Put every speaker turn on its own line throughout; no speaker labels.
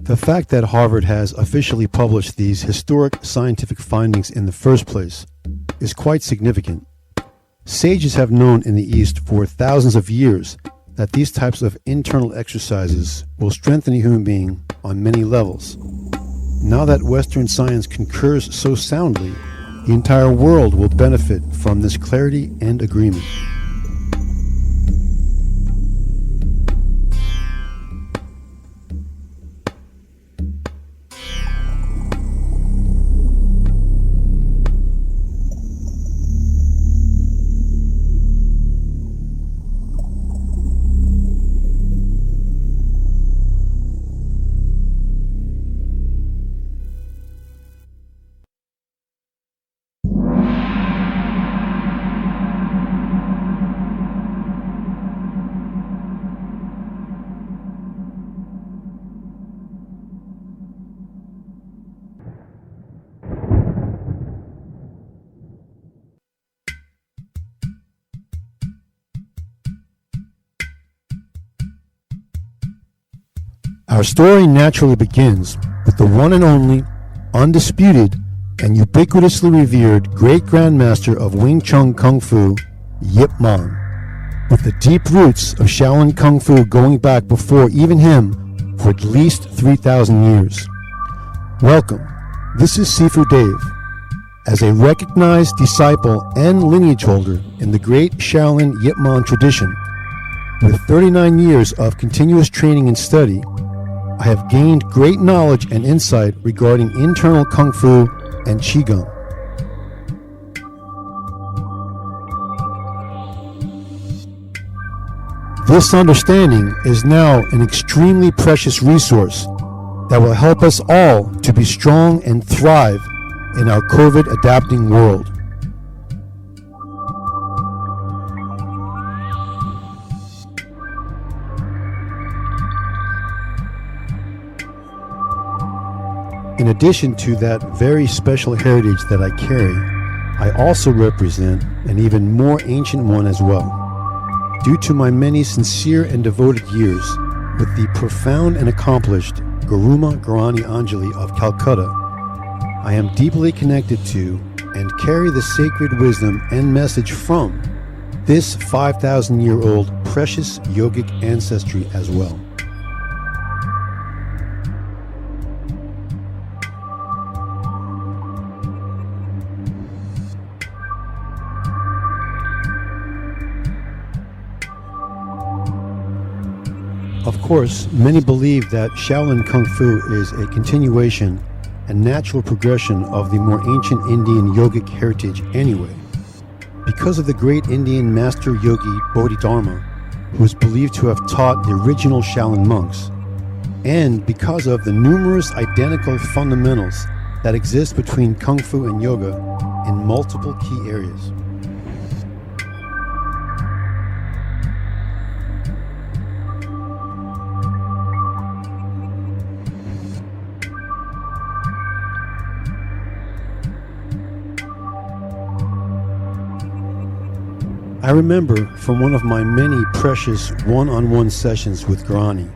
The fact that Harvard has officially published these historic scientific findings in the first place is quite significant. Sages have known in the East for thousands of years that these types of internal exercises will strengthen a human being on many levels. Now that Western science concurs so soundly, the entire world will benefit from this clarity and agreement. Our story naturally begins with the one and only, undisputed, and ubiquitously revered great grandmaster of Wing Chun Kung Fu, Yip Man. With the deep roots of Shaolin Kung Fu going back before even him for at least 3,000 years. Welcome, this is Sifu Dave. As a recognized disciple and lineage holder in the great Shaolin Yip Man tradition, with 39 years of continuous training and study, I have gained great knowledge and insight regarding internal Kung Fu and Qigong. This understanding is now an extremely precious resource that will help us all to be strong and thrive in our COVID-adapting world. In addition to that very special heritage that I carry, I also represent an even more ancient one as well. Due to my many sincere and devoted years with the profound and accomplished Guruma Guarani Anjali of Calcutta, I am deeply connected to and carry the sacred wisdom and message from this 5,000-year-old precious yogic ancestry as well. Of course, many believe that Shaolin Kung Fu is a continuation and natural progression of the more ancient Indian yogic heritage anyway, because of the great Indian master yogi Bodhidharma, who is believed to have taught the original Shaolin monks, and because of the numerous identical fundamentals that exist between Kung Fu and Yoga in multiple key areas. I remember from one of my many precious one-on-one sessions with Guarani,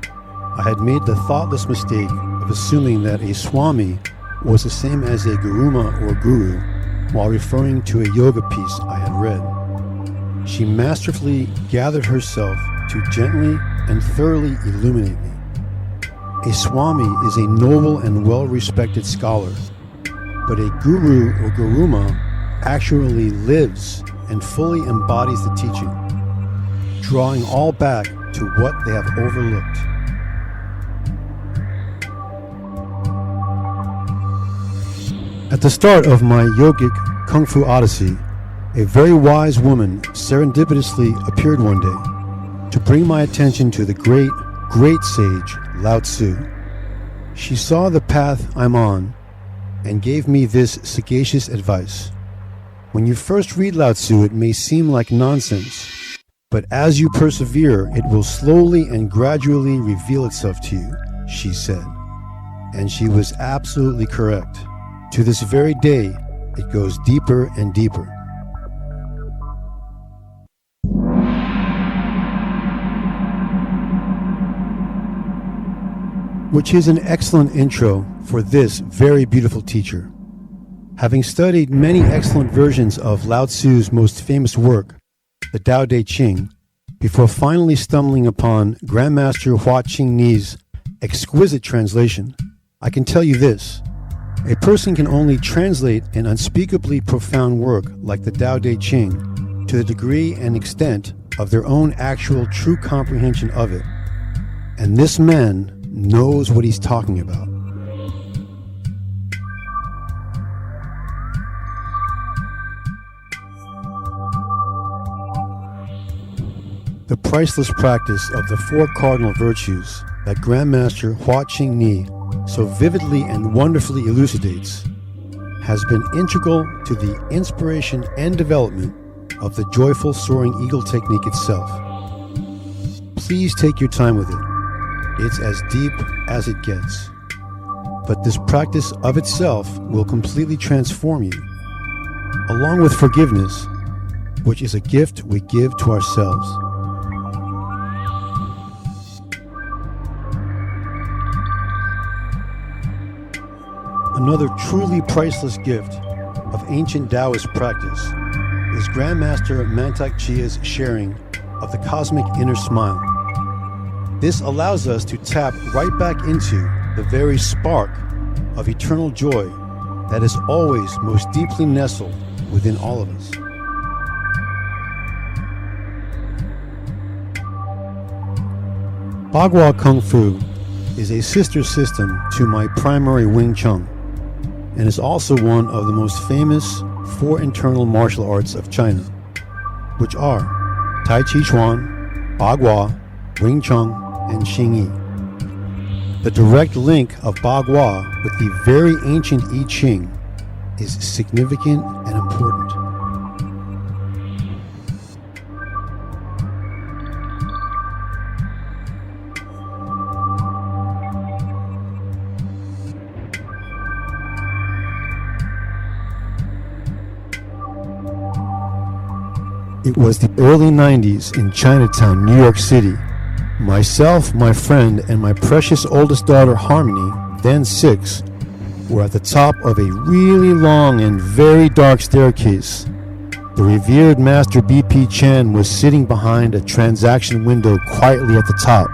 I had made the thoughtless mistake of assuming that a Swami was the same as a Guruma or Guru while referring to a yoga piece I had read. She masterfully gathered herself to gently and thoroughly illuminate me. A Swami is a noble and well-respected scholar, but a Guru or Guruma actually lives and fully embodies the teaching, drawing all back to what they have overlooked. At the start of my yogic Kung Fu odyssey, a very wise woman serendipitously appeared one day to bring my attention to the great sage Lao Tzu. She saw the path I'm on and gave me this sagacious advice. When you first read Lao Tzu, it may seem like nonsense, but as you persevere, it will slowly and gradually reveal itself to you, she said. And she was absolutely correct. To this very day, it goes deeper and deeper. which is an excellent intro for this very beautiful teacher. Having studied many excellent versions of Lao Tzu's most famous work, the Tao Te Ching, before finally stumbling upon Grandmaster Hua Qing-Ni's exquisite translation, I can tell you this: a person can only translate an unspeakably profound work like the Tao Te Ching to the degree and extent of their own actual true comprehension of it. And this man knows what he's talking about. The priceless practice of the four cardinal virtues that Grandmaster Hua Qing-Ni so vividly and wonderfully elucidates has been integral to the inspiration and development of the joyful soaring eagle technique itself. Please take your time with it. It's as deep as it gets. But this practice of itself will completely transform you, along with forgiveness, which is a gift we give to ourselves. Another truly priceless gift of ancient Taoist practice is Grandmaster Mantak Chia's sharing of the cosmic inner smile. This allows us to tap right back into the very spark of eternal joy that is always most deeply nestled within all of us. Bagua Kung Fu is a sister system to my primary Wing Chun, and is also one of the most famous four internal martial arts of China, which are Tai Chi Chuan, Bagua, Wing Chun, and Xing Yi. The direct link of Bagua with the very ancient I Ching is significant and important. It was the early 90s in Chinatown, New York City. Myself, my friend, and my precious oldest daughter, Harmony, then 6, were at the top of a really long and very dark staircase. The revered Master B.P. Chan was sitting behind a transaction window quietly at the top.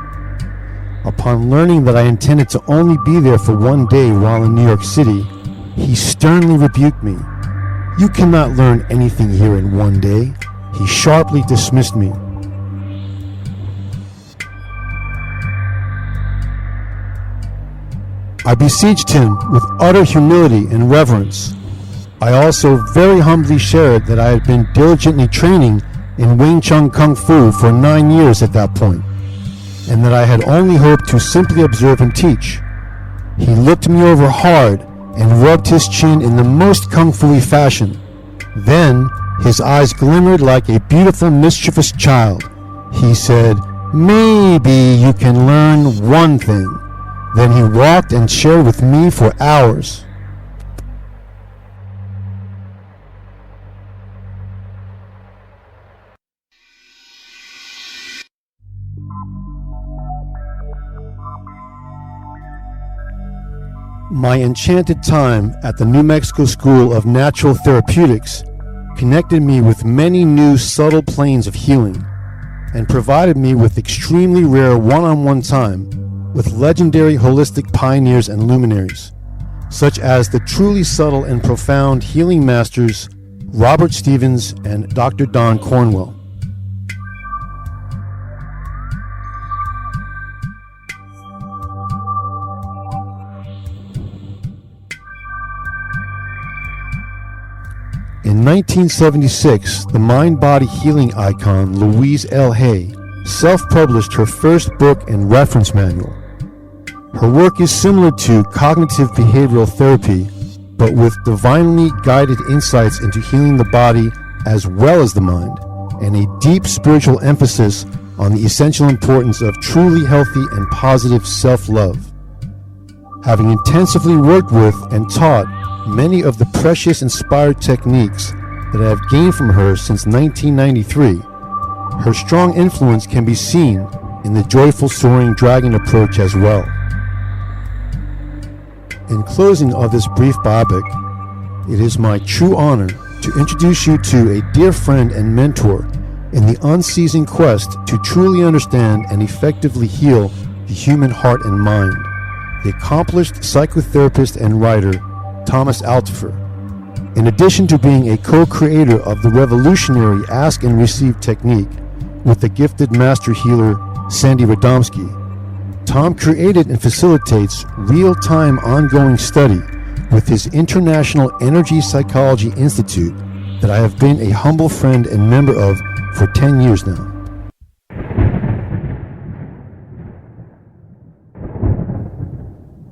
Upon learning that I intended to only be there for one day while in New York City, he sternly rebuked me. "You cannot learn anything here in one day." He sharply dismissed me. I beseeched him with utter humility and reverence. I also very humbly shared that I had been diligently training in Wing Chun Kung Fu for 9 years at that point, and that I had only hoped to simply observe and teach. He looked me over hard and rubbed his chin in the most kung fu-y fashion. Then his eyes glimmered like a beautiful mischievous child. He said, "Maybe you can learn one thing." Then he walked and shared with me for hours. My enchanted time at the New Mexico School of Natural Therapeutics connected me with many new subtle planes of healing, and provided me with extremely rare one-on-one time with legendary holistic pioneers and luminaries, such as the truly subtle and profound healing masters Robert Stevens and Dr. Don Cornwell. In 1976, the mind-body healing icon Louise L. Hay self-published her first book and reference manual. Her work is similar to cognitive behavioral therapy, but with divinely guided insights into healing the body as well as the mind, and a deep spiritual emphasis on the essential importance of truly healthy and positive self-love. Having intensively worked with and taught many of the precious inspired techniques that I have gained from her since 1993, her strong influence can be seen in the joyful soaring dragon approach as well. In closing of this brief biopic, it is my true honor to introduce you to a dear friend and mentor in the unceasing quest to truly understand and effectively heal the human heart and mind, the accomplished psychotherapist and writer, Thomas Altifer. In addition to being a co-creator of the revolutionary Ask and Receive technique with the gifted master healer Sandy Radomski, Tom created and facilitates real-time ongoing study with his International Energy Psychology Institute that I have been a humble friend and member of for 10 years now.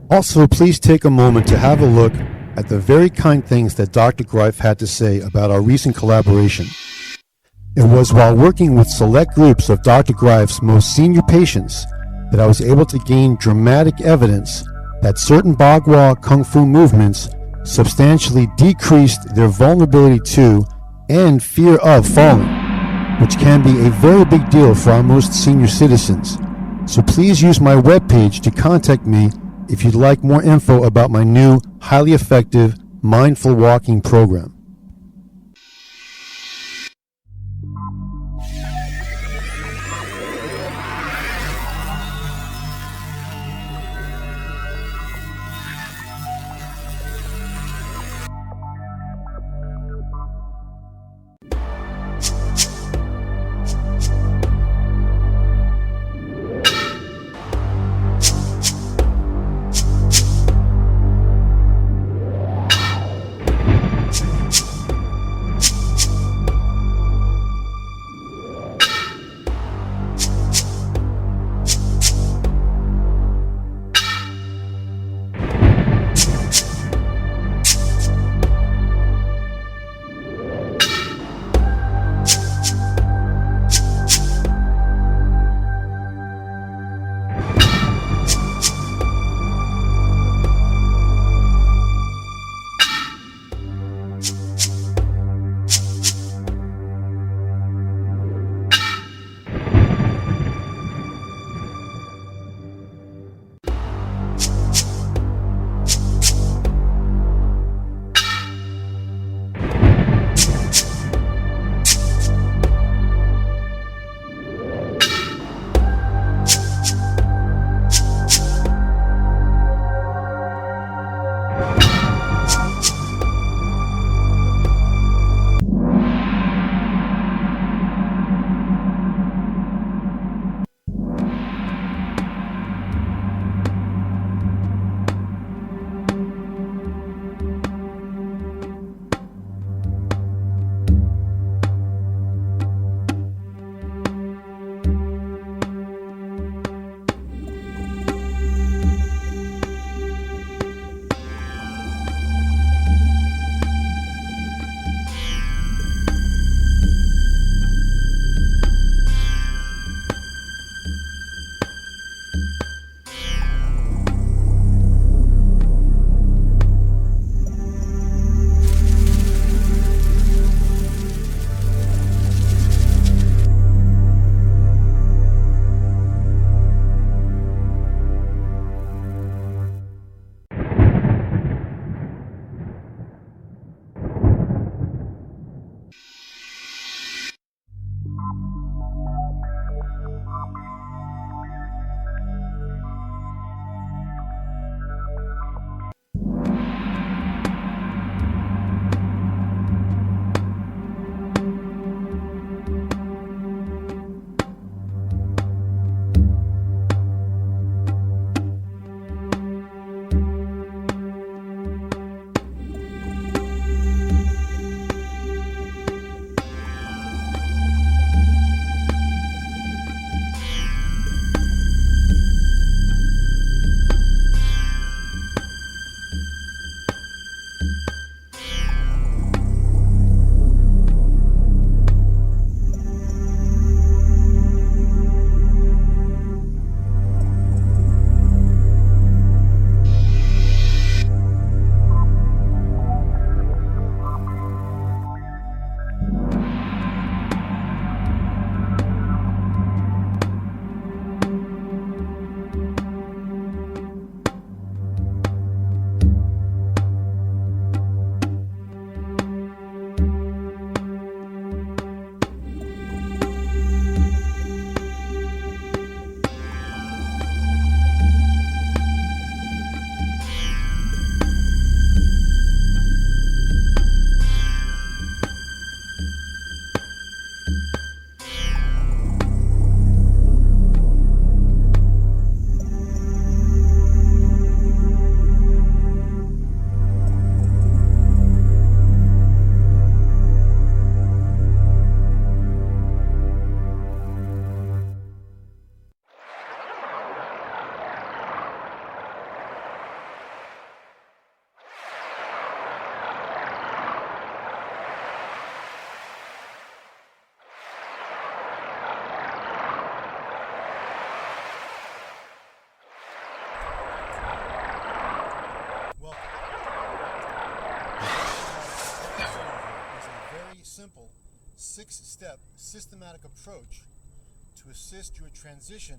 Also, please take a moment to have a look at the very kind things that Dr. Greif had to say about our recent collaboration. It was while working with select groups of Dr. Greif's most senior patients that I was able to gain dramatic evidence that certain Bagua Kung Fu movements substantially decreased their vulnerability to and fear of falling, which can be a very big deal for our most senior citizens. So please use my webpage to contact me if you'd like more info about my new, highly effective, mindful walking program. 6-step systematic approach to assist your transition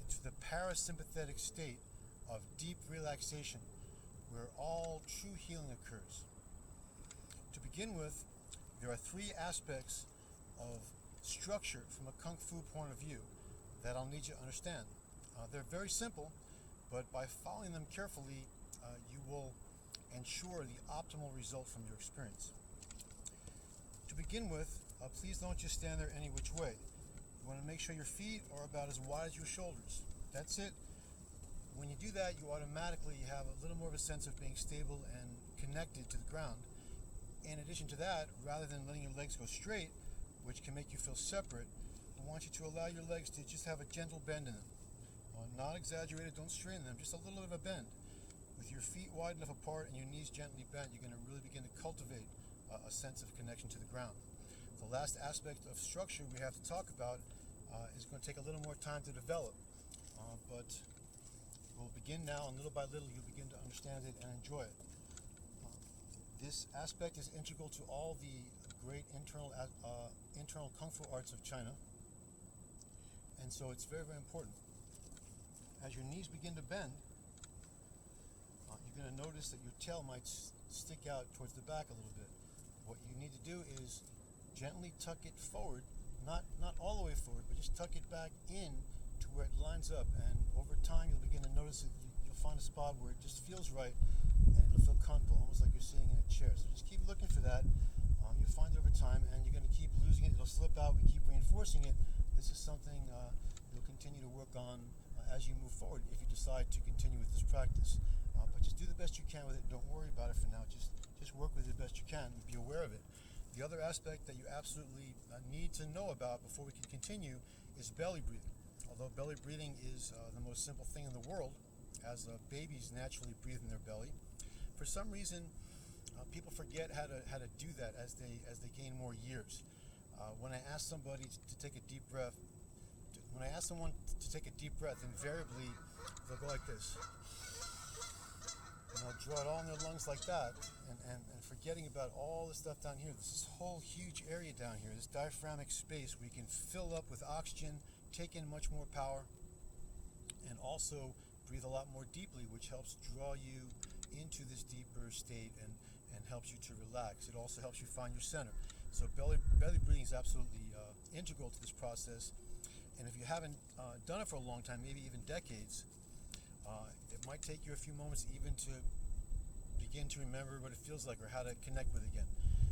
into the parasympathetic state of deep relaxation where all true healing occurs. To begin with, there are 3 aspects of structure from a Kung Fu point of view that I'll need you to understand. They're very simple, but by following them carefully, you will ensure the optimal result from your experience. To begin with, please don't just stand there any which way. You want to make sure your feet are about as wide as your shoulders. That's it. When you do that, you automatically have a little more of a sense of being stable and connected to the ground. In addition to that, rather than letting your legs go straight, which can make you feel separate, I want you to allow your legs to just have a gentle bend in them. Not exaggerated, don't strain them, just a little bit of a bend. With your feet wide enough apart and your knees gently bent, you're going to really begin to cultivate a sense of connection to the ground. The last aspect of structure we have to talk about is going to take a little more time to develop, but we'll begin now, and little by little you'll begin to understand it and enjoy it. This aspect is integral to all the great internal Kung Fu arts of China, and so it's very, very important. As your knees begin to bend, you're going to notice that your tail might stick out towards the back a little bit. What you need to do is gently tuck it forward, not all the way forward, but just tuck it back in to where it lines up, and over time you'll begin to notice that you'll find a spot where it just feels right and it'll feel comfortable, almost like you're sitting in a chair. So just keep looking for that. You'll find it over time, and you're going to keep losing it. It'll slip out. We keep reinforcing it. This is something you'll continue to work on as you move forward if you decide to continue with this practice. But just do the best you can with it. Don't worry about it for now. Just work with it the best you can and be aware of it. The other aspect that you absolutely need to know about before we can continue is belly breathing. Although belly breathing is the most simple thing in the world, as babies naturally breathe in their belly, for some reason people forget how to do that as they gain more years. When I ask somebody to take a deep breath, invariably they'll go like this. And they'll draw it all in their lungs like that, and forgetting about all the stuff down here. This whole huge area down here, this diaphragmatic space, we can fill up with oxygen, take in much more power, and also breathe a lot more deeply, which helps draw you into this deeper state and helps you to relax. It also helps you find your center. So belly breathing is absolutely integral to this process. And if you haven't done it for a long time, maybe even decades, it might take you a few moments even to begin to remember what it feels like or how to connect with it again.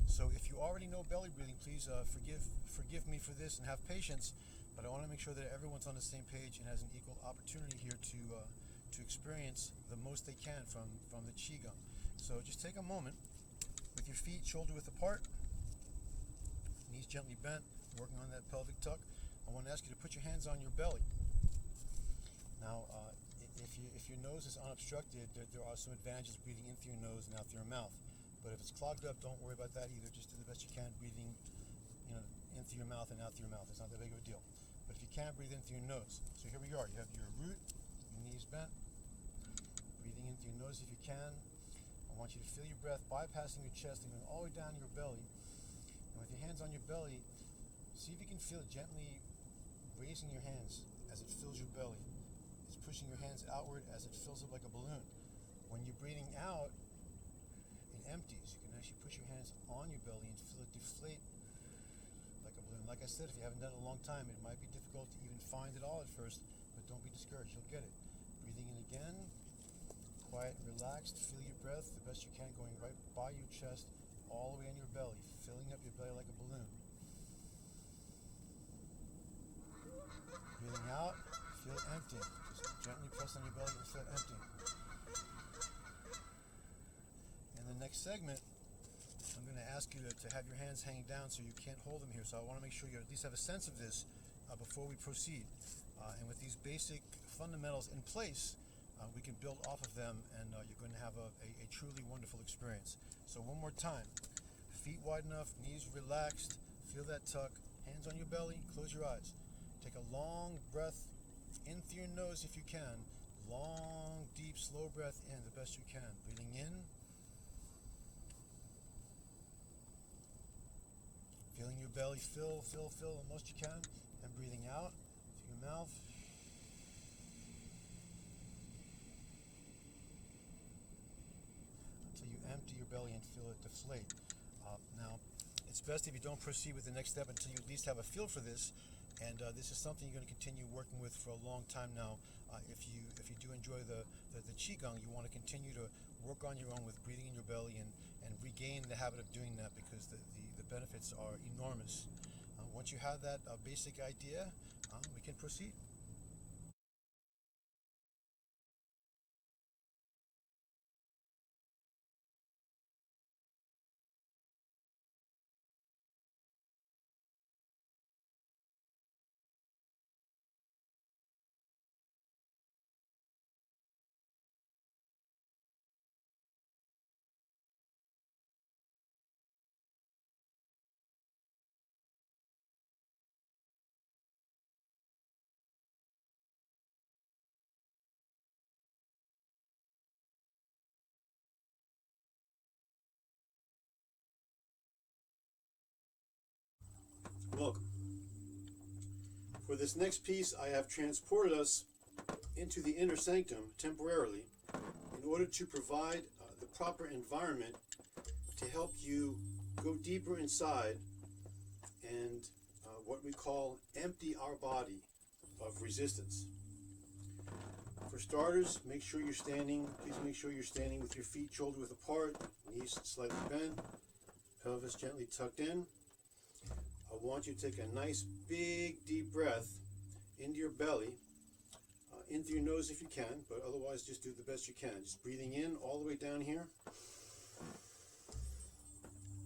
So if you already know belly breathing, please forgive me for this and have patience. But I want to make sure that everyone's on the same page and has an equal opportunity here to experience the most they can from the Qigong. So just take a moment with your feet shoulder width apart, knees gently bent, working on that pelvic tuck. I want to ask you to put your hands on your belly. Now, if your nose is unobstructed, there are some advantages breathing in through your nose and out through your mouth. But if it's clogged up, don't worry about that either. Just do the best you can breathing, in through your mouth and out through your mouth. It's not that big of a deal. But if you can't, breathe in through your nose. So here we are. You have your root, your knees bent, breathing in through your nose if you can. I want you to feel your breath bypassing your chest and going all the way down to your belly. And with your hands on your belly, see if you can feel it gently raising your hands as it fills your belly. It's pushing your hands outward as it fills up like a balloon. When you're breathing out, it empties. You can actually push your hands on your belly and feel it deflate like a balloon. Like I said, if you haven't done it in a long time, it might be difficult to even find it all at first, but don't be discouraged. You'll get it. Breathing in again, quiet and relaxed. Feel your breath the best you can, going right by your chest, all the way in your belly, filling up your belly like a balloon. Breathing out, feel it emptying. Just gently press on your belly and feel it emptying. In the next segment, I'm going to ask you to have your hands hanging down so you can't hold them here. So I want to make sure you at least have a sense of this before we proceed. And with these basic fundamentals in place, we can build off of them, and you're going to have a truly wonderful experience. So one more time, feet wide enough, knees relaxed, feel that tuck, hands on your belly, close your eyes. Take a long breath in through your nose if you can. Long, deep, slow breath in the best you can. Breathing in. Feeling your belly, fill the most you can, and breathing out through your mouth. Until you empty your belly and feel it deflate. Now, it's best if you don't proceed with the next step until you at least have a feel for this. And this is something you're going to continue working with for a long time now. If you do enjoy the Qigong, you want to continue to work on your own with breathing in your belly and regain the habit of doing that, because the benefits are enormous. Once you have that basic idea, we can proceed. Welcome. For this next piece, I have transported us into the inner sanctum temporarily in order to provide the proper environment to help you go deeper inside and what we call empty our body of resistance. For starters, please make sure you're standing with your feet shoulder width apart, knees slightly bent, pelvis gently tucked in. I want you to take a nice big deep breath into your belly, in through your nose if you can, but otherwise just do the best you can. Just breathing in all the way down here.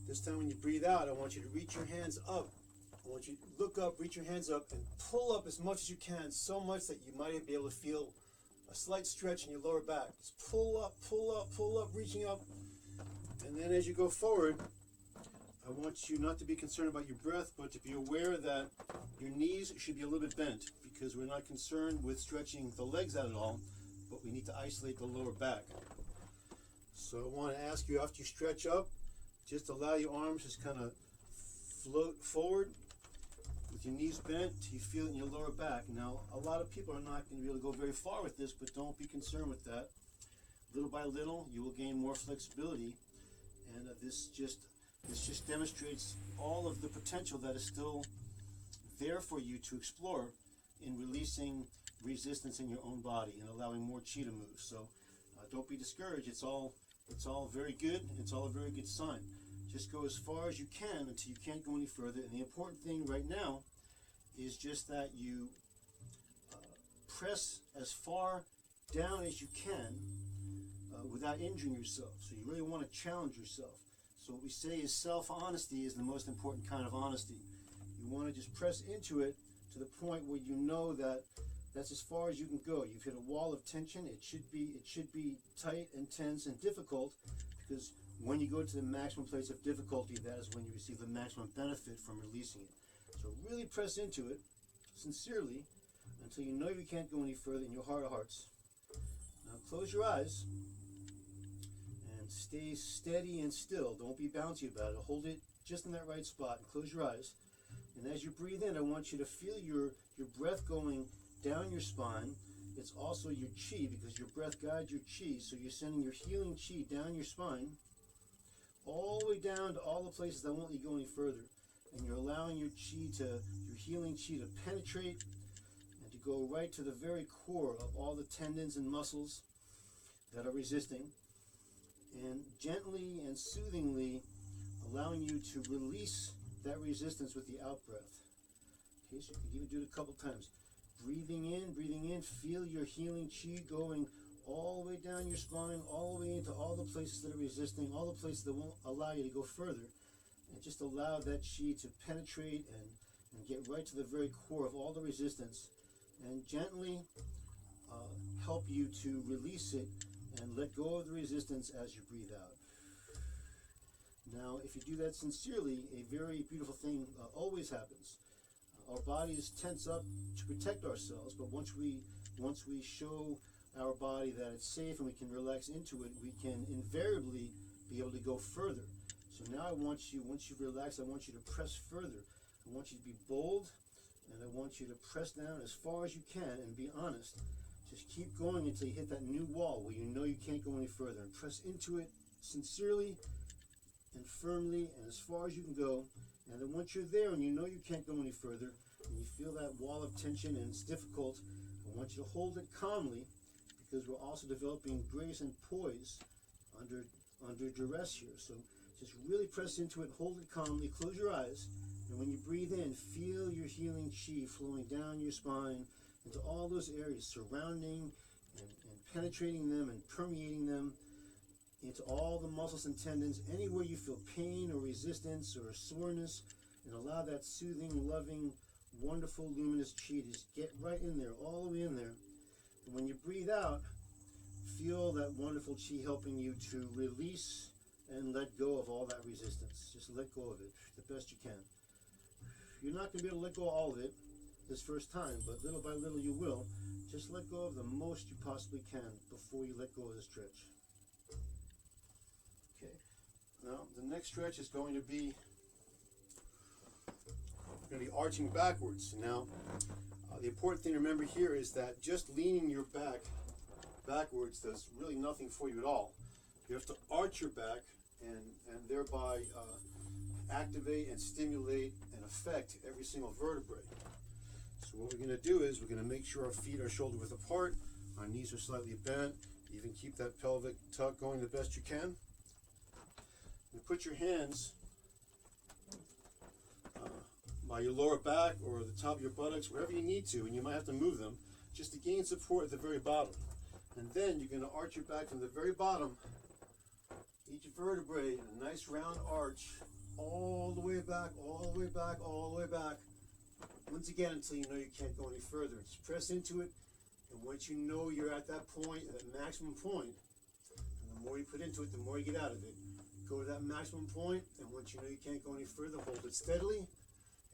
This time when you breathe out, I want you to reach your hands up. I want you to look up, reach your hands up, and pull up as much as you can, so much that you might be able to feel a slight stretch in your lower back. Just pull up, reaching up. And then as you go forward, I want you not to be concerned about your breath, but to be aware that your knees should be a little bit bent, because we're not concerned with stretching the legs out at all, but we need to isolate the lower back. So I want to ask you, after you stretch up, just allow your arms just kind of float forward with your knees bent. You feel it in your lower back. Now, a lot of people are not going to be able to go very far with this, but don't be concerned with that. Little by little, you will gain more flexibility, and this just demonstrates all of the potential that is still there for you to explore in releasing resistance in your own body and allowing more chi to move. So don't be discouraged. It's all very good. It's all a very good sign. Just go as far as you can until you can't go any further. And the important thing right now is just that you press as far down as you can without injuring yourself. So you really want to challenge yourself. So what we say is self-honesty is the most important kind of honesty. You want to just press into it to the point where you know that that's as far as you can go. You've hit a wall of tension. It should be tight and tense and difficult, because when you go to the maximum place of difficulty, that is when you receive the maximum benefit from releasing it. So really press into it sincerely until you know you can't go any further in your heart of hearts. Now close your eyes and stay steady and still. Don't be bouncy about it. Hold it just in that right spot and close your eyes. And as you breathe in, I want you to feel your breath going down your spine. It's also your chi, because your breath guides your chi. So you're sending your healing chi down your spine, all the way down to all the places that won't let you go any further. And you're allowing your healing chi to penetrate and to go right to the very core of all the tendons and muscles that are resisting, and gently and soothingly allowing you to release that resistance with the out breath. Okay, so you can even do it a couple times. Breathing in, feel your healing chi going all the way down your spine, all the way into all the places that are resisting, all the places that won't allow you to go further. And just allow that chi to penetrate and get right to the very core of all the resistance, and gently help you to release it and let go of the resistance as you breathe out. Now, if you do that sincerely, a very beautiful thing always happens. Our bodies tense up to protect ourselves, but once we show our body that it's safe and we can relax into it, we can invariably be able to go further. So now I want you, once you've relaxed, I want you to press further. I want you to be bold, and I want you to press down as far as you can and be honest. Just keep going until you hit that new wall where you know you can't go any further, and press into it sincerely and firmly and as far as you can go. And then once you're there and you know you can't go any further and you feel that wall of tension and it's difficult, I want you to hold it calmly, because we're also developing grace and poise under duress here. So just really press into it, hold it calmly, close your eyes, and when you breathe in, feel your healing chi flowing down your spine into all those areas, surrounding and penetrating them and permeating them into all the muscles and tendons, anywhere you feel pain or resistance or soreness, and allow that soothing, loving, wonderful, luminous chi to just get right in there, all the way in there. And when you breathe out, feel that wonderful chi helping you to release and let go of all that resistance. Just let go of it the best you can. You're not going to be able to let go of all of it this first time, but little by little you will. Just let go of the most you possibly can before you let go of the stretch. Okay. Now the next stretch is going to be arching backwards. Now the important thing to remember here is that just leaning your back backwards does really nothing for you at all. You have to arch your back and thereby activate and stimulate and affect every single vertebrae. So what we're going to do is we're going to make sure our feet are shoulder width apart, our knees are slightly bent, even keep that pelvic tuck going the best you can. And put your hands by your lower back or the top of your buttocks, wherever you need to, and you might have to move them just to gain support at the very bottom. And then you're going to arch your back from the very bottom, each vertebrae, a nice round arch, all the way back, all the way back, all the way back. Once again, until you know you can't go any further. Just press into it, and once you know you're at that point, that maximum point, and the more you put into it, the more you get out of it. Go to that maximum point, and once you know you can't go any further, hold it steadily,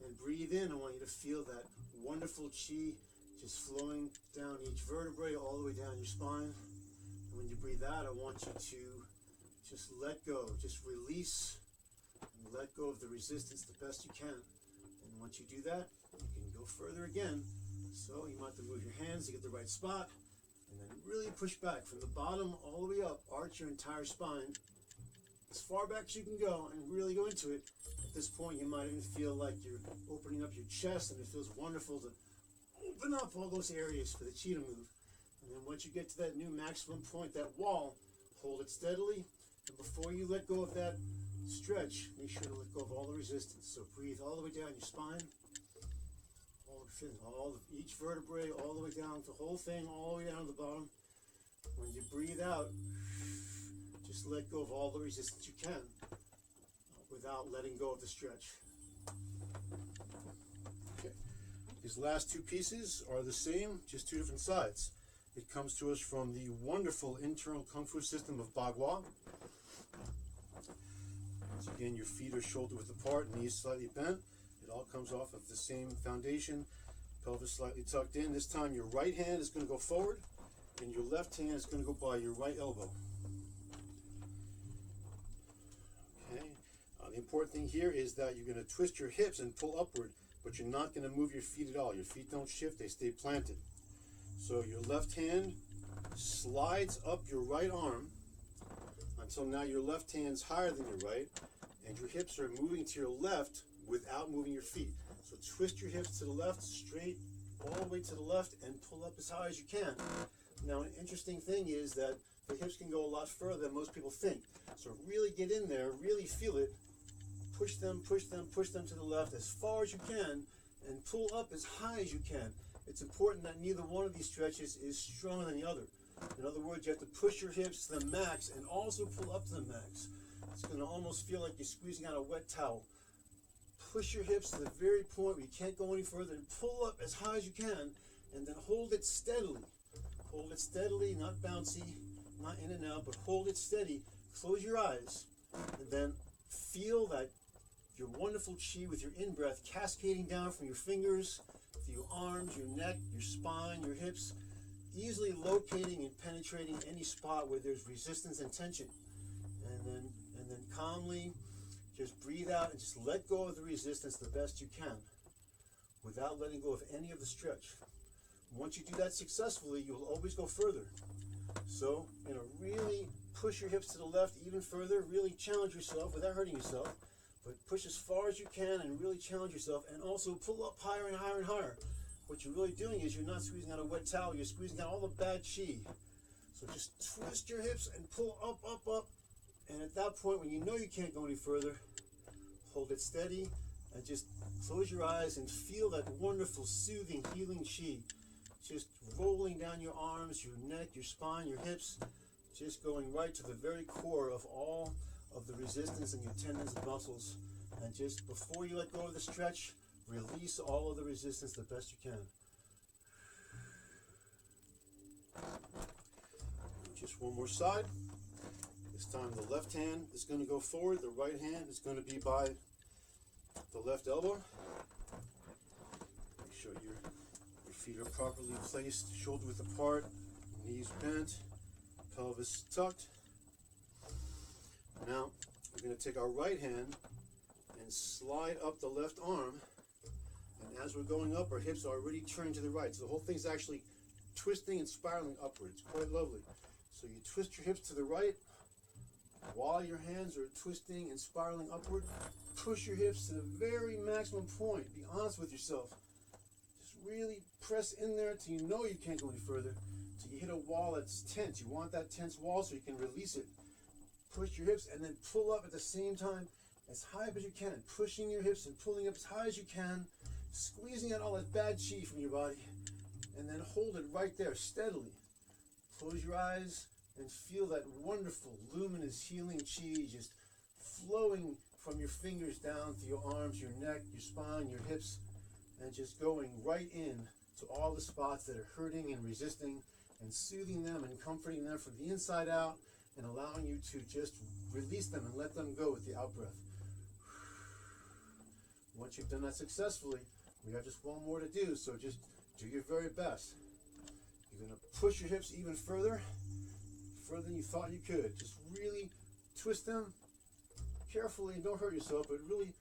and breathe in. I want you to feel that wonderful chi just flowing down each vertebrae, all the way down your spine. And when you breathe out, I want you to just let go, just release, and let go of the resistance the best you can. And once you do that, you can go further again. So you might have to move your hands to get the right spot, and then really push back from the bottom all the way up. Arch your entire spine as far back as you can go and really go into it. At this point, you might even feel like you're opening up your chest, and it feels wonderful to open up all those areas for the chi to move. And then once you get to that new maximum point, that wall, hold it steadily. And before you let go of that stretch, make sure to let go of all the resistance. So breathe all the way down your spine, each vertebrae, all the way down, the whole thing, all the way down to the bottom. When you breathe out, just let go of all the resistance you can without letting go of the stretch. Okay. These last two pieces are the same, just two different sides. It comes to us from the wonderful internal Kung Fu system of Bagua. Once again, your feet are shoulder width apart, knees slightly bent. It all comes off of the same foundation, pelvis slightly tucked in. This time your right hand is going to go forward, and your left hand is going to go by your right elbow. Okay. The important thing here is that you're going to twist your hips and pull upward, but you're not going to move your feet at all. Your feet don't shift, they stay planted. So your left hand slides up your right arm until now your left hand's higher than your right, and your hips are moving to your left without moving your feet. So twist your hips to the left, straight, all the way to the left, and pull up as high as you can. Now, an interesting thing is that the hips can go a lot further than most people think. So really get in there, really feel it. Push them, push them, push them to the left as far as you can, and pull up as high as you can. It's important that neither one of these stretches is stronger than the other. In other words, you have to push your hips to the max and also pull up to the max. It's going to almost feel like you're squeezing out a wet towel. Push your hips to the very point where you can't go any further, and pull up as high as you can, and then hold it steadily. Hold it steadily, not bouncy, not in and out, but hold it steady. Close your eyes, and then feel that your wonderful chi with your in-breath cascading down from your fingers, through your arms, your neck, your spine, your hips, easily locating and penetrating any spot where there's resistance and tension. And then calmly Just breathe out and just let go of the resistance the best you can without letting go of any of the stretch. Once you do that successfully, you'll always go further. So, really push your hips to the left even further, really challenge yourself without hurting yourself, but push as far as you can and really challenge yourself, and also pull up higher and higher and higher. What you're really doing is you're not squeezing out a wet towel, you're squeezing out all the bad chi. So just twist your hips and pull up, up, up. And at that point, when you know you can't go any further, hold it steady and just close your eyes and feel that wonderful, soothing, healing chi. Just rolling down your arms, your neck, your spine, your hips, just going right to the very core of all of the resistance in your tendons and muscles. And just before you let go of the stretch, release all of the resistance the best you can. Just one more side. This time the left hand is going to go forward, the right hand is going to be by the left elbow. Make sure your feet are properly placed, shoulder width apart, knees bent, pelvis tucked. Now we're going to take our right hand and slide up the left arm, and as we're going up, our hips are already turning to the right, so the whole thing's actually twisting and spiraling upwards. Quite lovely. So you twist your hips to the right while your hands are twisting and spiraling upward. Push your hips to the very maximum point. Be honest with yourself. Just really press in there till you know you can't go any further, till you hit a wall that's tense. You want that tense wall so you can release it. Push your hips and then pull up at the same time as high up as you can. Pushing your hips and pulling up as high as you can, squeezing out all that bad chi from your body, and then hold it right there steadily. Close your eyes and feel that wonderful, luminous, healing chi just flowing from your fingers down to your arms, your neck, your spine, your hips, and just going right in to all the spots that are hurting and resisting, and soothing them and comforting them from the inside out, and allowing you to just release them and let them go with the out breath. Once you've done that successfully, we have just one more to do, so just do your very best. You're going to push your hips even further than you thought you could. Just really twist them carefully and don't hurt yourself, but really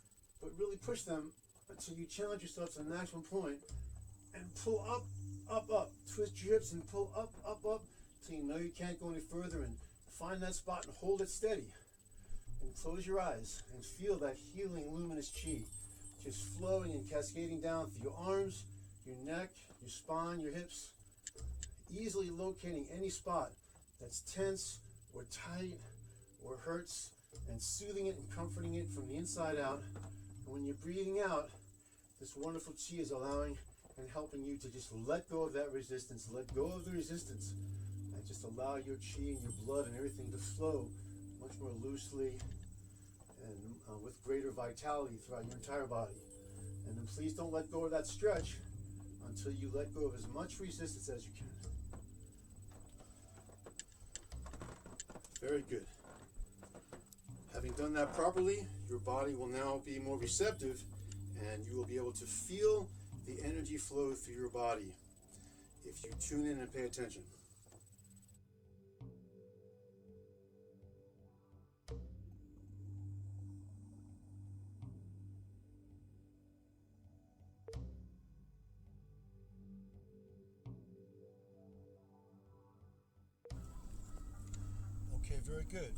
push them until you challenge yourself to the maximum point, and pull up, up, up. Twist your hips and pull up, up, up till you know you can't go any further, and find that spot and hold it steady. And close your eyes and feel that healing, luminous chi just flowing and cascading down through your arms, your neck, your spine, your hips, easily locating any spot that's tense or tight or hurts, and soothing it and comforting it from the inside out. And when you're breathing out, this wonderful chi is allowing and helping you to just let go of that resistance, let go of the resistance, and just allow your chi and your blood and everything to flow much more loosely and with greater vitality throughout your entire body. And then please don't let go of that stretch until you let go of as much resistance as you can. Very good. Having done that properly, your body will now be more receptive, and you will be able to feel the energy flow through your body if you tune in and pay attention. Okay, very good.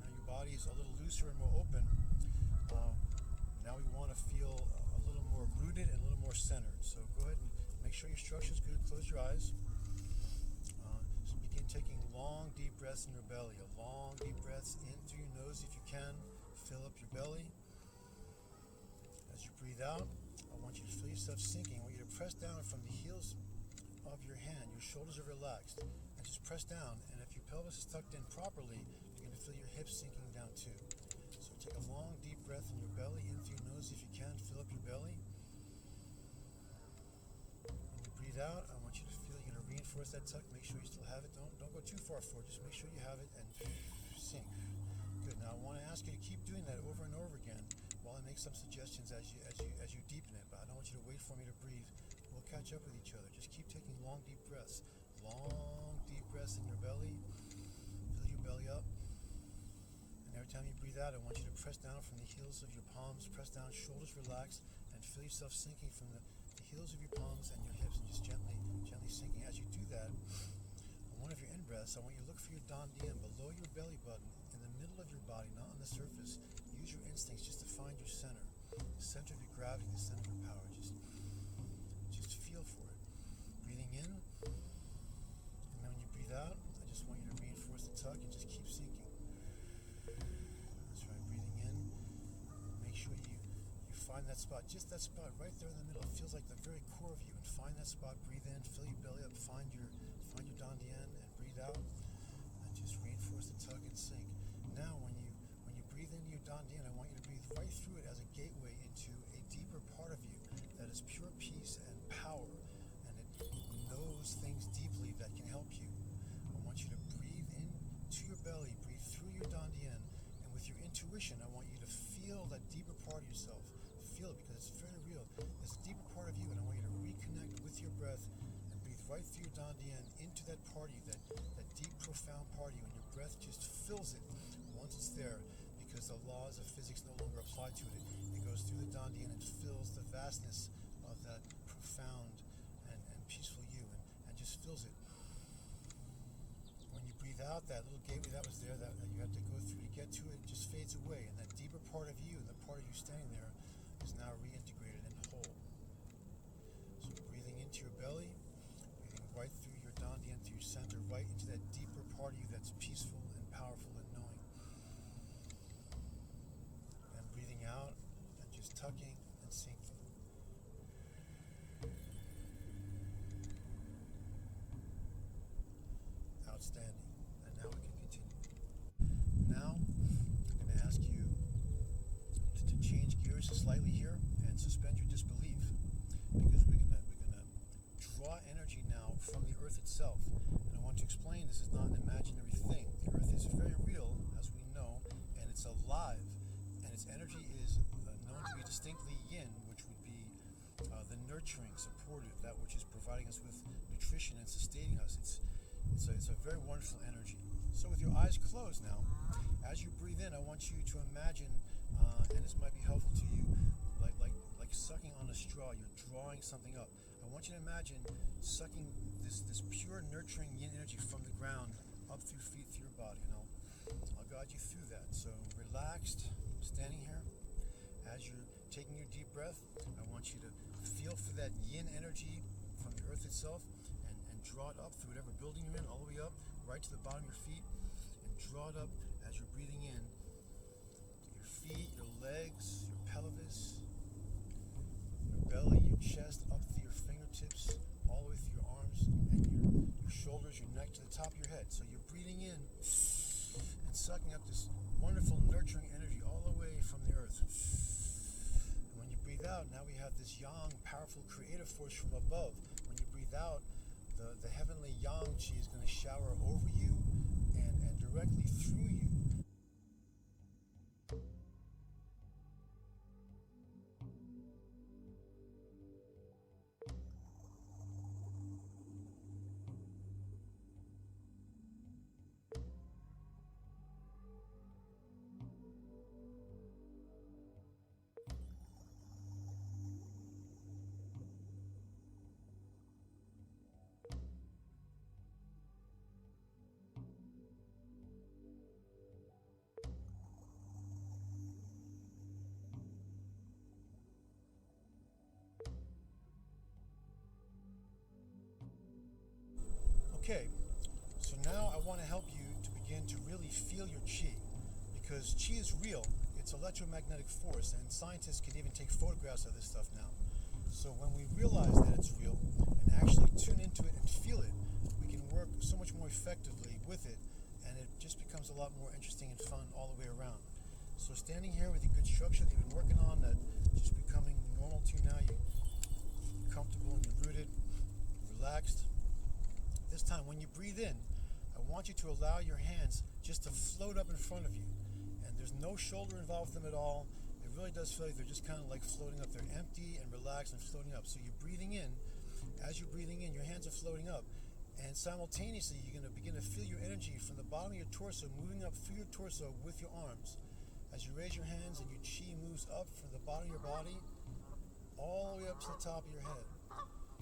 Now your body is a little looser and more open. Now we want to feel a little more rooted and a little more centered. So go ahead and make sure your structure is good. Close your eyes. So begin taking long, deep breaths in your belly. A long, deep breaths in through your nose if you can. Fill up your belly. As you breathe out, I want you to feel yourself sinking. I want you to press down from the heels of your hand. Your shoulders are relaxed. And just press down. And if your pelvis is tucked in properly, you're going to feel your hips sinking down too. So take a long, deep breath in your belly, in through your nose if you can. Fill up your belly. When you breathe out, I want you to feel you're going to reinforce that tuck. Make sure you still have it. Don't go too far forward. Just make sure you have it and sink. Good. Now I want to ask you to keep doing that over and over again while I make some suggestions as you deepen it. But I don't want you to wait for me to breathe. We'll catch up with each other. Just keep taking long, deep breaths. Long, deep breaths in your belly. Fill your belly up. And every time you breathe out, I want you to press down from the heels of your palms, press down, shoulders relaxed, and feel yourself sinking from the heels of your palms and your hips, and just gently sinking. As you do that, on one of your in-breaths, I want you to look for your Tan-Tien below your belly button, in the middle of your body, not on the surface. Use your instincts just to find your center, the center of your gravity, the center of your power. Just feel for it. Breathing in, and then when you breathe out, I just want you to reinforce the tuck and just keep sinking. That's right, breathing in, make sure you find that spot, just that spot right there in the middle. It feels like the very core of you, and find that spot, breathe in, fill your belly up, find your Tan-Tien, and breathe out, and just reinforce the tuck and sink. Now when you breathe into your Tan-Tien, I want you to breathe right through it as a gateway into a deeper part of you that is pure peace and power, and it knows things deeply that can help you. I want you to breathe into your belly, breathe through your Tan-Tien, and with your intuition, I want you to feel that deeper part of yourself. Feel it, because it's very real. There's a deeper part of you, and I want you to reconnect with your breath and breathe right through your Tan-Tien into that part of you, that deep, profound part of you, and your breath just fills it once it's there, because the laws of physics no longer apply to it. It goes through the Tan-Tien and fills the vastness of that profound and peaceful you, and just fills it. When you breathe out, that little gateway that was there that you had to go through to get to it just fades away, and that deeper part of you, and the part of you standing there, is now reintegrated and whole. So breathing into your belly, breathing right through your Tan-Tien, through your center, right into that deeper part of you that's peaceful and powerful and knowing. And breathing out and just tucking and sinking. Outstanding. And now we can continue. Now, I'm going to ask you to change gears slightly here and suspend your disbelief, because we're gonna draw energy now from the earth itself. And I want to explain, this is not an imaginary thing. The earth is very real, as we know, and it's alive, and its energy is known to be distinctly yin, which would be the nurturing, supportive, that which is providing us with nutrition and sustaining us. It's a very wonderful energy. So with your eyes closed now, as you breathe in, I want you to imagine, and this might be helpful to you, like sucking on a straw. You're drawing something up. I want you to imagine sucking this pure, nurturing yin energy from the ground up through your feet, through your body, and I'll guide you through that. So relaxed, standing here. As you're taking your deep breath, I want you to feel for that yin energy from the earth itself, and draw it up through whatever building you're in, all the way up, right to the bottom of your feet, and draw it up as you're breathing in. Your feet, your legs, your pelvis, your belly, your chest, up through your fingertips, all the way through your arms, and your shoulders, your neck, to the top of your head. So you're breathing in and sucking up this wonderful, nurturing energy all the way from the earth. And when you breathe out, now we have this yang, powerful, creative force from above. When you breathe out, the heavenly yang chi is going to shower over you and directly through you. Okay, so now I want to help you to begin to really feel your chi, because chi is real. It's electromagnetic force, and scientists can even take photographs of this stuff now. So when we realize that it's real and actually tune into it and feel it, we can work so much more effectively with it, and it just becomes a lot more interesting and fun all the way around. So standing here with a good structure that you've been working on, that just becoming normal to you now, you're comfortable and you're rooted, relaxed. This time, when you breathe in, I want you to allow your hands just to float up in front of you. And there's no shoulder involved with them at all. It really does feel like they're just kind of like floating up. They're empty and relaxed and floating up. So you're breathing in. As you're breathing in, your hands are floating up. And simultaneously, you're going to begin to feel your energy from the bottom of your torso moving up through your torso with your arms. As you raise your hands and your chi moves up from the bottom of your body all the way up to the top of your head.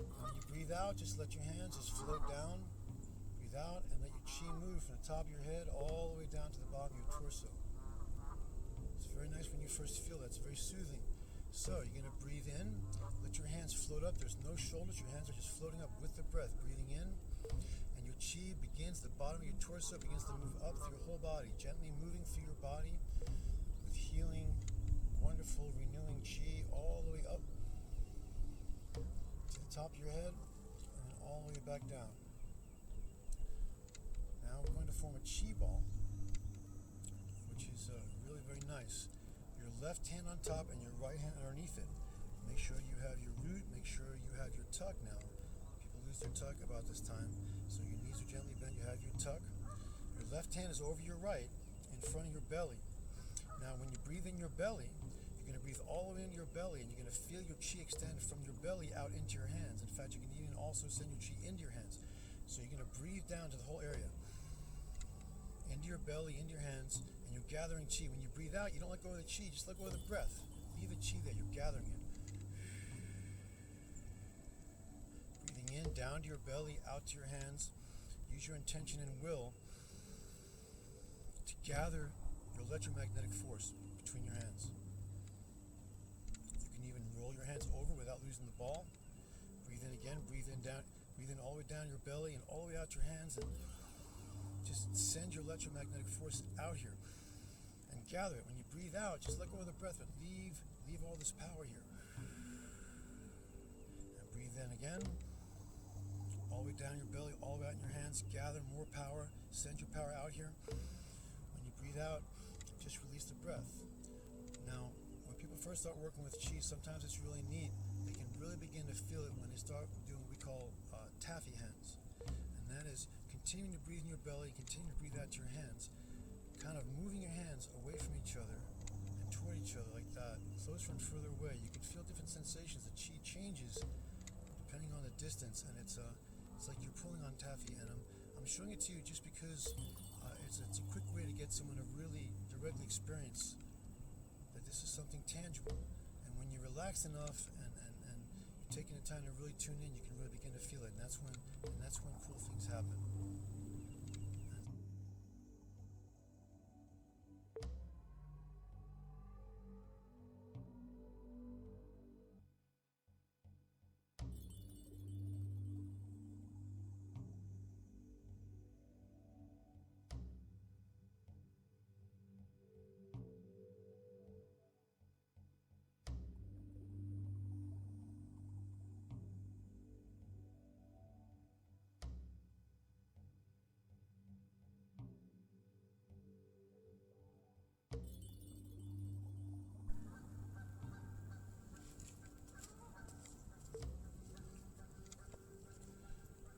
When you breathe out, just let your hands just float down. Breathe out and let your chi move from the top of your head all the way down to the bottom of your torso. It's very nice when you first feel that. It's very soothing. So you're going to breathe in, let your hands float up. There's no shoulders. Your hands are just floating up with the breath. Breathing in, and your chi begins, the bottom of your torso begins to move up through your whole body, gently moving through your body with healing, wonderful, renewing chi all the way up to the top of your head and then all the way back down. Now we're going to form a chi ball, which is really very nice. Your left hand on top and your right hand underneath it. Make sure you have your root, make sure you have your tuck now. People lose their tuck about this time, so your knees are gently bent, you have your tuck. Your left hand is over your right, in front of your belly. Now when you breathe in your belly, you're going to breathe all the way into your belly, and you're going to feel your chi extend from your belly out into your hands. In fact, you can even also send your chi into your hands. So you're going to breathe down to the whole area. Into your belly, into your hands, and you're gathering chi. When you breathe out, you don't let go of the chi, just let go of the breath. Leave the chi there, you're gathering it. Breathing in, down to your belly, out to your hands. Use your intention and will to gather your electromagnetic force between your hands. You can even roll your hands over without losing the ball. Breathe in again, breathe in down, breathe in all the way down your belly and all the way out your hands, and just send your electromagnetic force out here and gather it. When you breathe out, just let go of the breath, but leave all this power here. And breathe in again, all the way down your belly, all the way out in your hands. Gather more power, send your power out here. When you breathe out, just release the breath. Now, when people first start working with chi, sometimes it's really neat. They can really begin to feel it when they start doing what we call taffy hands. And that is continuing to breathe in your belly, continue to breathe out to your hands, kind of moving your hands away from each other and toward each other like that, closer and further away. You can feel different sensations. The chi changes depending on the distance, and it's like you're pulling on taffy. And I'm showing it to you just because it's a quick way to get someone to really directly experience that this is something tangible. And when you're relaxed enough and you're taking the time to really tune in, you can really begin to feel it. And that's when cool things happen.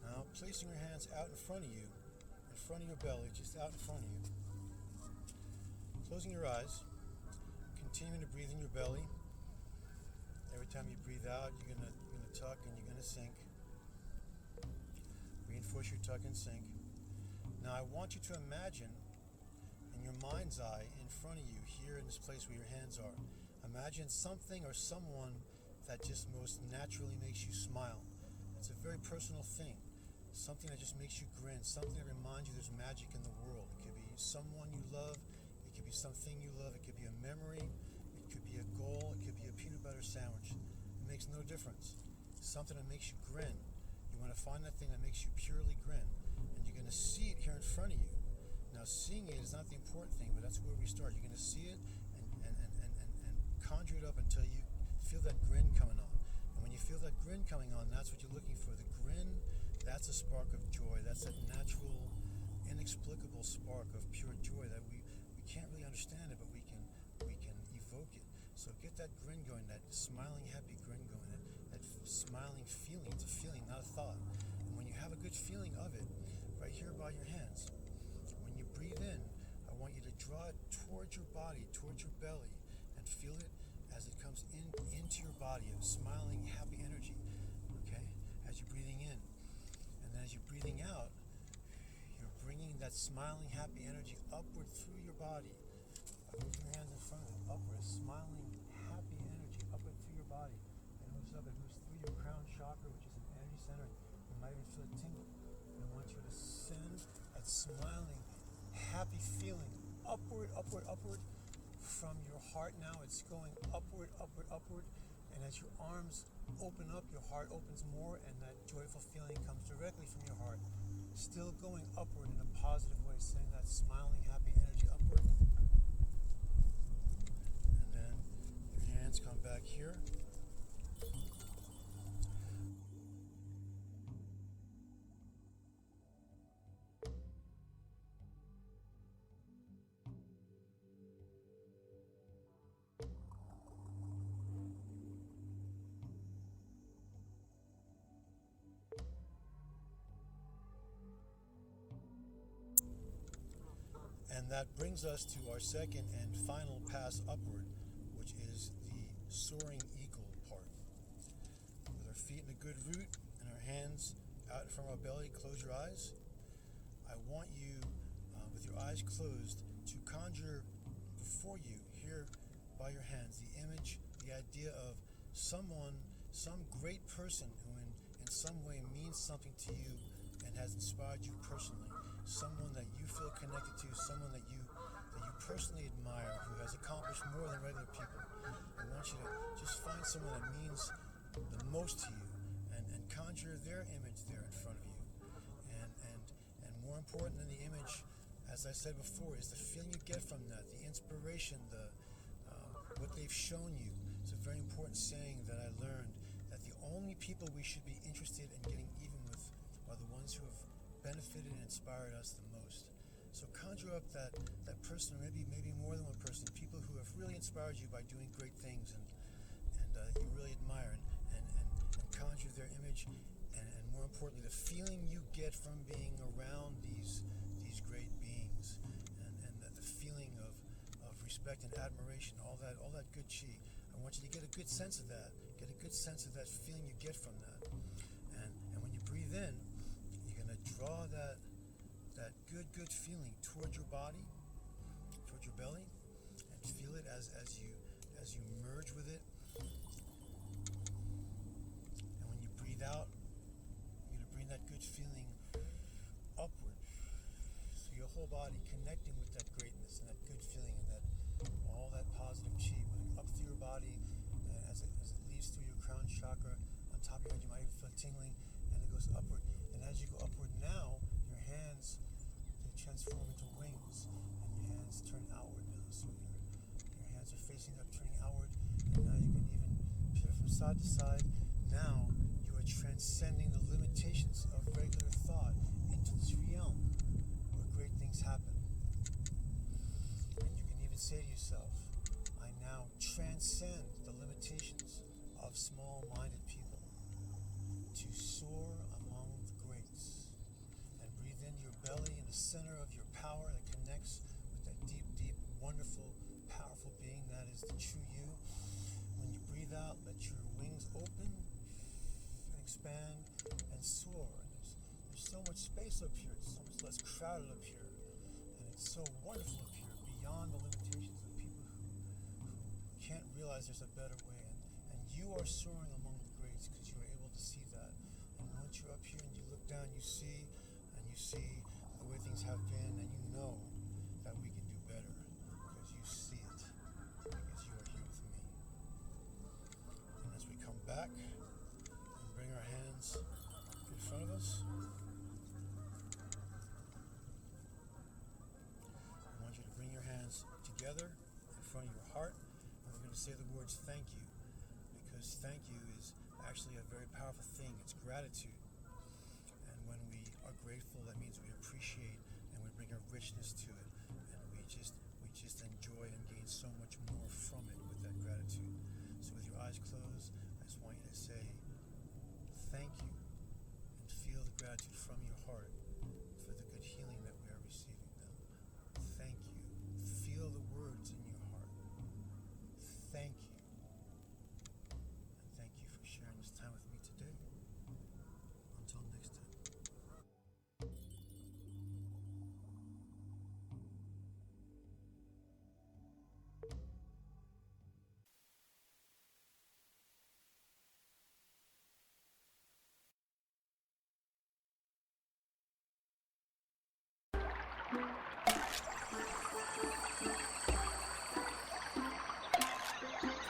Now, placing your hands out in front of you, in front of your belly, just out in front of you. Closing your eyes, continuing to breathe in your belly. Every time you breathe out, you're gonna tuck and you're gonna sink. Reinforce your tuck and sink. Now, I want you to imagine in your mind's eye, in front of you, here in this place where your hands are, imagine something or someone that just most naturally makes you smile. It's a very personal thing. Something that just makes you grin, something that reminds you there's magic in the world. It could be someone you love, it could be something you love, it could be a memory, it could be a goal, it could be a peanut butter sandwich. It makes no difference. Something that makes you grin. You want to find that thing that makes you purely grin, and you're going to see it here in front of you. Now, seeing it is not the important thing, but that's where we start. You're going to see it and conjure it up until you feel that grin coming on. And when you feel that grin coming on, that's what you're looking for. The grin, that's a spark of joy. That's that natural, inexplicable spark of pure joy that we can't really understand it, but we can evoke it. So get that grin going, that smiling, happy grin going, that smiling feeling. It's a feeling, not a thought. And when you have a good feeling of it, right here by your hands, when you breathe in, I want you to draw it towards your body, towards your belly, and feel it as it comes into your body, a smiling, happy energy, okay, as you're breathing in. And as you're breathing out, you're bringing that smiling, happy energy upward through your body. Move your hands in front of it, upward, smiling, happy energy upward through your body. It moves up, it moves through your crown chakra, which is an energy center. You might even feel a tingle. And I want you to send that smiling, happy feeling upward, upward, upward from your heart now. It's going upward, upward, upward. And as your arms open up, your heart opens more, and that joyful feeling comes directly from your heart. Still going upward in a positive way, sending that smiling, happy energy upward. And then your hands come back here. And that brings us to our second and final pass upward, which is the soaring eagle part. With our feet in a good root and our hands out from our belly, close your eyes. I want you, with your eyes closed, to conjure before you, here by your hands, the image, the idea of someone, some great person who in some way means something to you and has inspired you personally. Someone that you feel connected to, someone that you personally admire, who has accomplished more than regular people. I want you to just find someone that means the most to you and conjure their image there in front of you. And more important than the image, as I said before, is the feeling you get from that, the inspiration, what they've shown you. It's a very important saying that I learned, that the only people we should be interested in getting even with are the ones who have benefited and inspired us the most. So conjure up that person, or maybe more than one person, people who have really inspired you by doing great things and you really admire, and conjure their image, and more importantly, the feeling you get from being around these great beings, and the feeling of respect and admiration, all that good chi. I want you to get a good sense of that. Get a good sense of that feeling you get from that. And when you breathe in, draw that good feeling toward your body, toward your belly, and feel it as you merge with it. And when you breathe out, you're going to bring that good feeling upward through your whole body, connecting with that greatness and that good feeling and that all that positive chi moving up through your body, and as it leaves through your crown chakra. On top of your head, you might even feel tingling, and it goes upward. And as you go upward now, your hands, they transform into wings, and your hands turn outward now. So your hands are facing up, turning outward, and now you can even pivot from side to side. Now you are transcending the limitations of regular thought into this realm where great things happen. And you can even say to yourself, I now transcend the limitations of small-minded people to soar among the greats. And breathe into your belly, in the center of your power that connects with that deep, deep, wonderful, powerful being that is the true you. When you breathe out, let your wings open and expand and soar. And there's so much space up here. It's so much less crowded up here. And it's so wonderful up here, beyond the limitations of people who can't realize there's a better way. And you are soaring among the greats because you are able to see that. And once you're up here and you look down, you see the way things have been, and you know that we can do better because you see it, because you are here with me. And as we come back and bring our hands in front of us, I want you to bring your hands together in front of your heart, and we're going to say the words thank you, because thank you is actually a very powerful thing. It's gratitude. And when we are grateful, that means we appreciate and we bring a richness to it, and we just enjoy and gain so much more from it with that gratitude. So with your eyes closed, I just want you to say thank you and feel the gratitude from your heart for the good healing that we are receiving now. Thank you. Feel the words in your heart. Thank you. And thank you for sharing this time with me today. Until next time.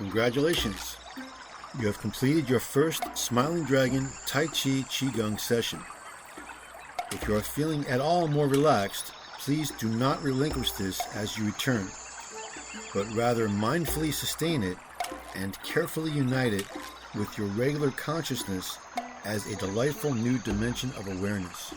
Congratulations! You have completed your first Smiling Dragon Tai Chi Qigong session. If you are feeling at all more relaxed, please do not relinquish this as you return, but rather mindfully sustain it and carefully unite it with your regular consciousness as a delightful new dimension of awareness.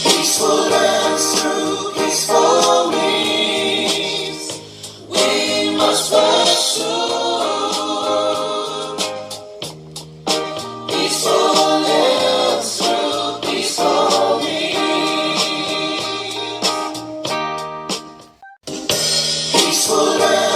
Peaceful dance through peaceful means we must pursue. Peaceful dance through peaceful means. Peaceful dance.